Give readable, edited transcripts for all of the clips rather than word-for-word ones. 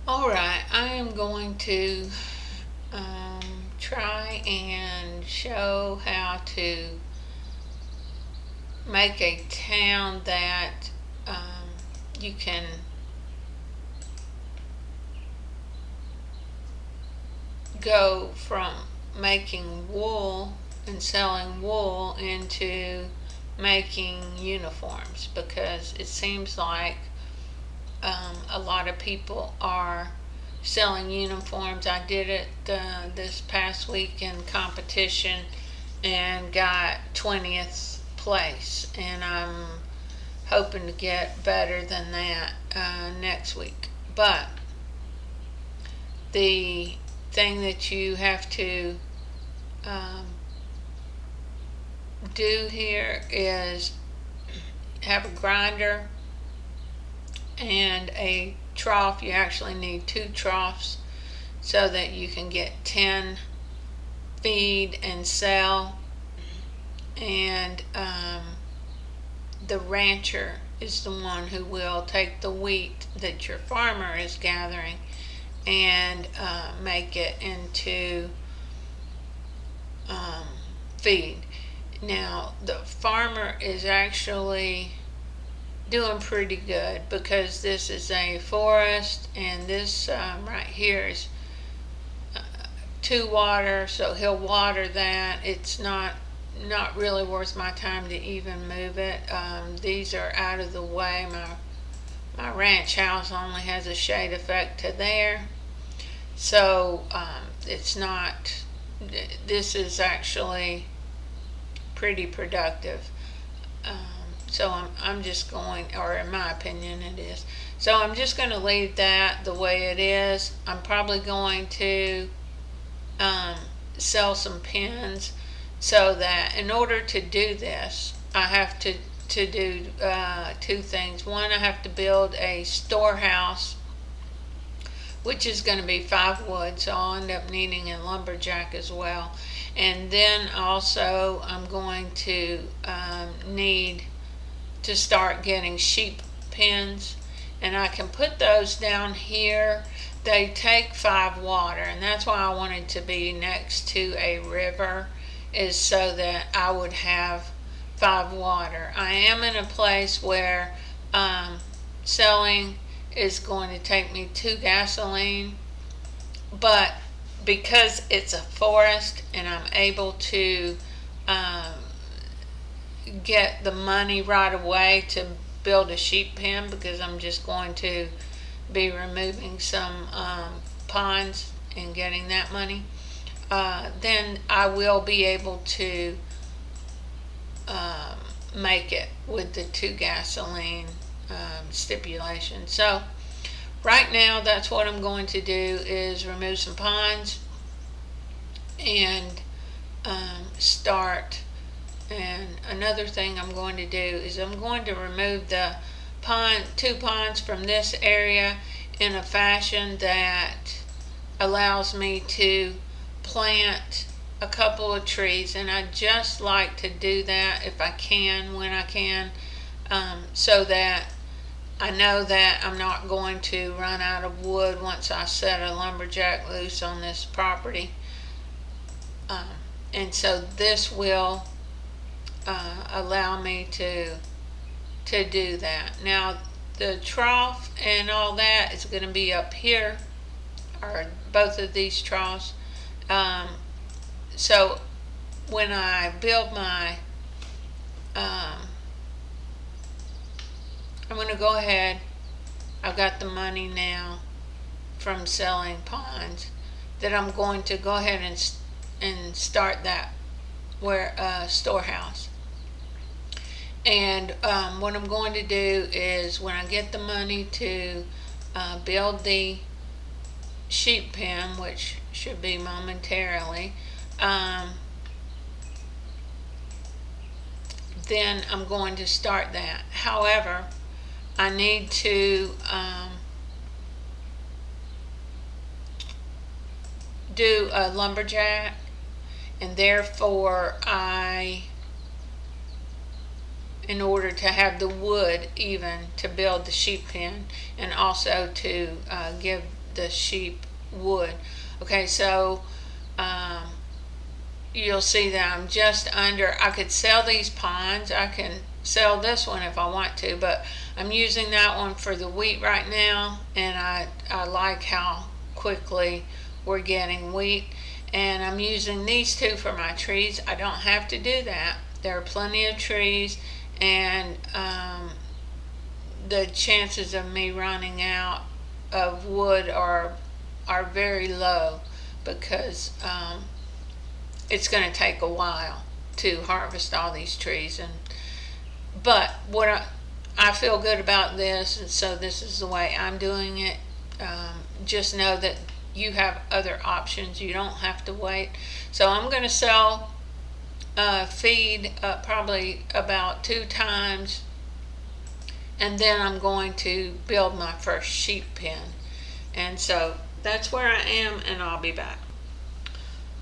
Alright, I am going to try and show how to make a town that you can go from making wool and selling wool into making uniforms, because it seems like a lot of people are selling uniforms. I did it this past week in competition and got 20th place, and I'm hoping to get better than that next week. But the thing that you have to um, do here is have a grinder and a trough. You actually need 2 troughs so that you can get 10 feed and sell. And the rancher is the one who will take the wheat that your farmer is gathering and make it into feed. Now, the farmer is actually doing pretty good because this is a forest, and this right here is to water, so he'll water that. It's not really worth my time to even move it. These are out of the way. My ranch house only has a shade effect to there, so it's not. This is actually pretty productive. So I'm just going, or in my opinion it is. So I'm just going to leave that the way it is. I'm probably going to sell some pins, so that in order to do this, I have to do 2 things. One, I have to build a storehouse, which is going to be 5 wood, so I'll end up needing a lumberjack as well. And then also I'm going to need to start getting sheep pens, and I can put those down here. They take 5 water, and that's why I wanted to be next to a river, is so that I would have 5 water. I am in a place where selling is going to take me 2 gasoline, but because it's a forest and I'm able to get the money right away to build a sheep pen, because I'm just going to be removing some ponds and getting that money, then I will be able to make it with the 2 gasoline stipulation. So right now that's what I'm going to do, is remove some ponds and start. And another thing I'm going to do is I'm going to remove the 2 ponds from this area in a fashion that allows me to plant a couple of trees, and I just like to do that if I can, when I can, so that I know that I'm not going to run out of wood once I set a lumberjack loose on this property. And so this will allow me to do that. Now, the trough and all that is going to be up here, or both of these troughs. So when I build my I'm going to go ahead. I've got the money now from selling ponds, that I'm going to go ahead and start that storehouse. And what I'm going to do is, when I get the money to build the sheep pen, which should be momentarily, then I'm going to start that. However, I need to do a lumberjack, and therefore in order to have the wood even to build the sheep pen, and also to give the sheep wood. Okay, so you'll see that I'm just under. I could sell these pines. I can sell this one if I want to, but I'm using that one for the wheat right now, and I like how quickly we're getting wheat. And I'm using these two for my trees. I don't have to do that. There are plenty of trees, and the chances of me running out of wood are very low, because it's going to take a while to harvest all these trees. But what I feel good about this, and so this is the way I'm doing it. Just know that you have other options. You don't have to wait. So I'm going to sell feed probably about 2 times, and then I'm going to build my first sheep pen. And so that's where I am, and I'll be back.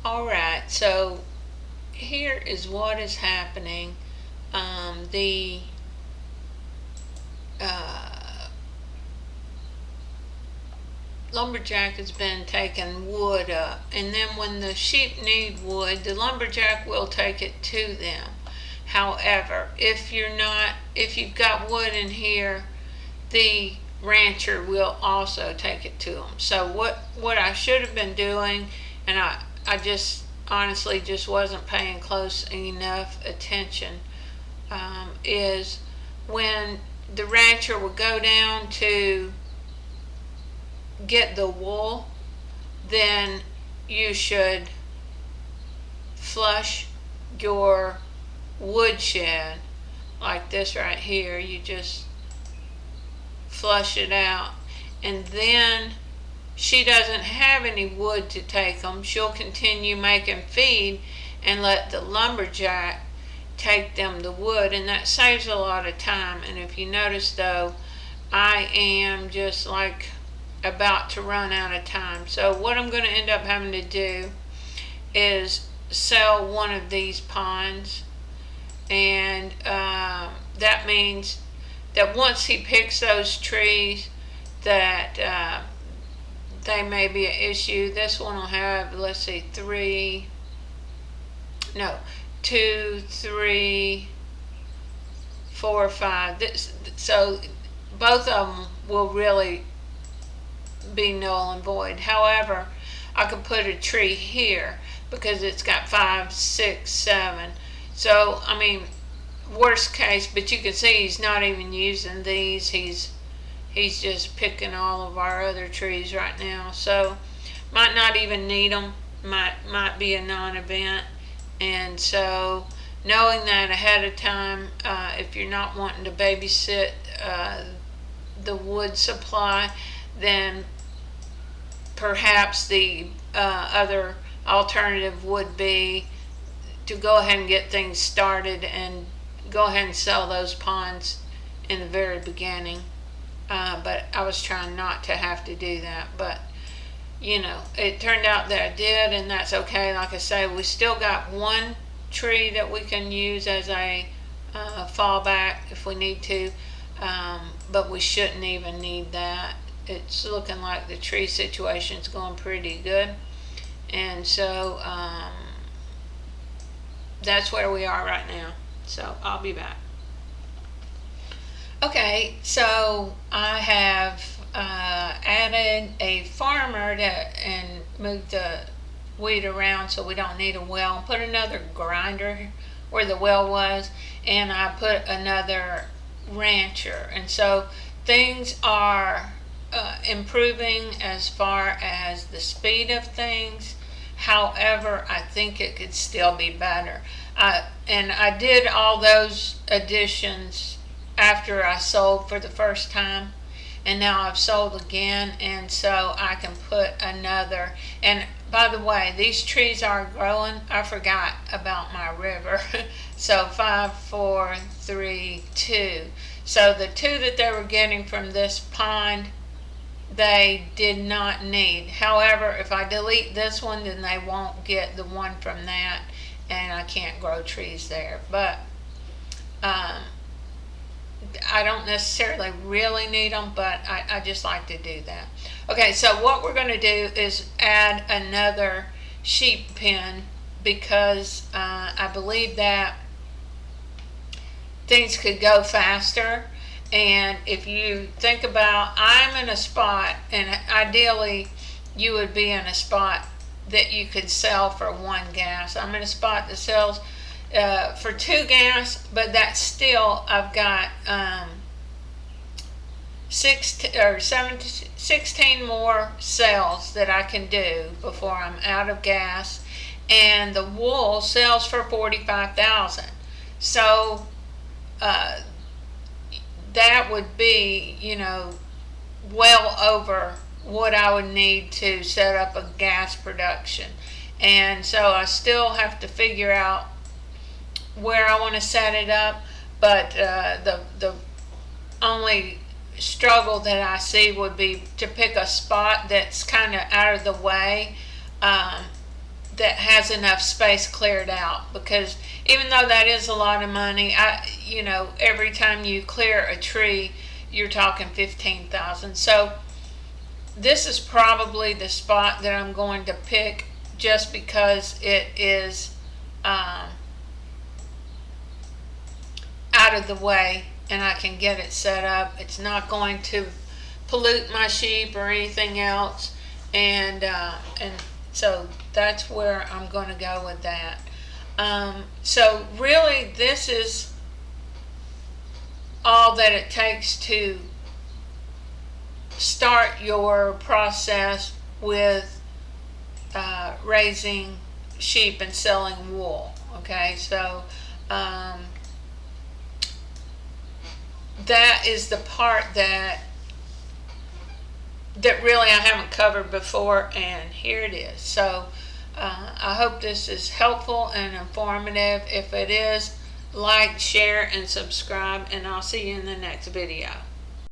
Alright, so here is what is happening. The lumberjack has been taking wood up, and then when the sheep need wood, the lumberjack will take it to them. However, if you've got wood in here, the rancher will also take it to them. So what I should have been doing, and I just honestly just wasn't paying close enough attention, is when the rancher would go down to get the wool, then you should flush your woodshed like this right here. You just flush it out, and then she doesn't have any wood to take them. She'll continue making feed and let the lumberjack take them the wood, and that saves a lot of time. And if you notice though, I am just like about to run out of time. So what I'm going to end up having to do is sell one of these pines, and that means that once he picks those trees that they may be an issue. This one will have, let's see, 2, 3, 4, 5. So both of them will really be null and void. However, I could put a tree here because it's got 5, 6, 7. So I mean, worst case, but you can see he's not even using these. He's just picking all of our other trees right now. So might not even need them. Might be a non-event. And so knowing that ahead of time, if you're not wanting to babysit the wood supply, then perhaps the other alternative would be to go ahead and get things started and go ahead and sell those ponds in the very beginning. But I was trying not to have to do that. But you know, it turned out that I did, and that's okay. Like I say, we still got one tree that we can use as a fallback if we need to, but we shouldn't even need that. It's looking like the tree situation's going pretty good, and so that's where we are right now. So I'll be back. Okay, so I have added a farmer and moved the wheat around so we don't need a well. Put another grinder where the well was, and I put another rancher. And so things are improving as far as the speed of things. However, I think it could still be better. And I did all those additions after I sold for the first time, and now I've sold again, and so I can put another. And by the way, these trees are growing. I forgot about my river. So 5, 4, 3, 2. So the 2 that they were getting from this pond, they did not need. However, if I delete this one, then they won't get the one from that, and I can't grow trees there. But I don't necessarily really need them, but I just like to do that. Okay, so what we're going to do is add another sheep pen because I believe that things could go faster. And if you think about, I'm in a spot, and ideally you would be in a spot that you could sell for 1 gas. I'm in a spot that sells for 2 gas, but that's still, I've got 16 more sales that I can do before I'm out of gas, and the wool sells for 45,000. So that would be, well over what I would need to set up a gas production. And so I still have to figure out where I want to set it up, but the only struggle that I see would be to pick a spot that's kind of out of the way, that has enough space cleared out, because even though that is a lot of money, every time you clear a tree, you're talking 15,000. So this is probably the spot that I'm going to pick, just because it is out of the way and I can get it set up. It's not going to pollute my sheep or anything else, and so that's where I'm going to go with that. So really, this is all that it takes to start your process with raising sheep and selling wool. Okay, so that is the part that really I haven't covered before, and here it is. So I hope this is helpful and informative. If it is, like, share, and subscribe, and I'll see you in the next video.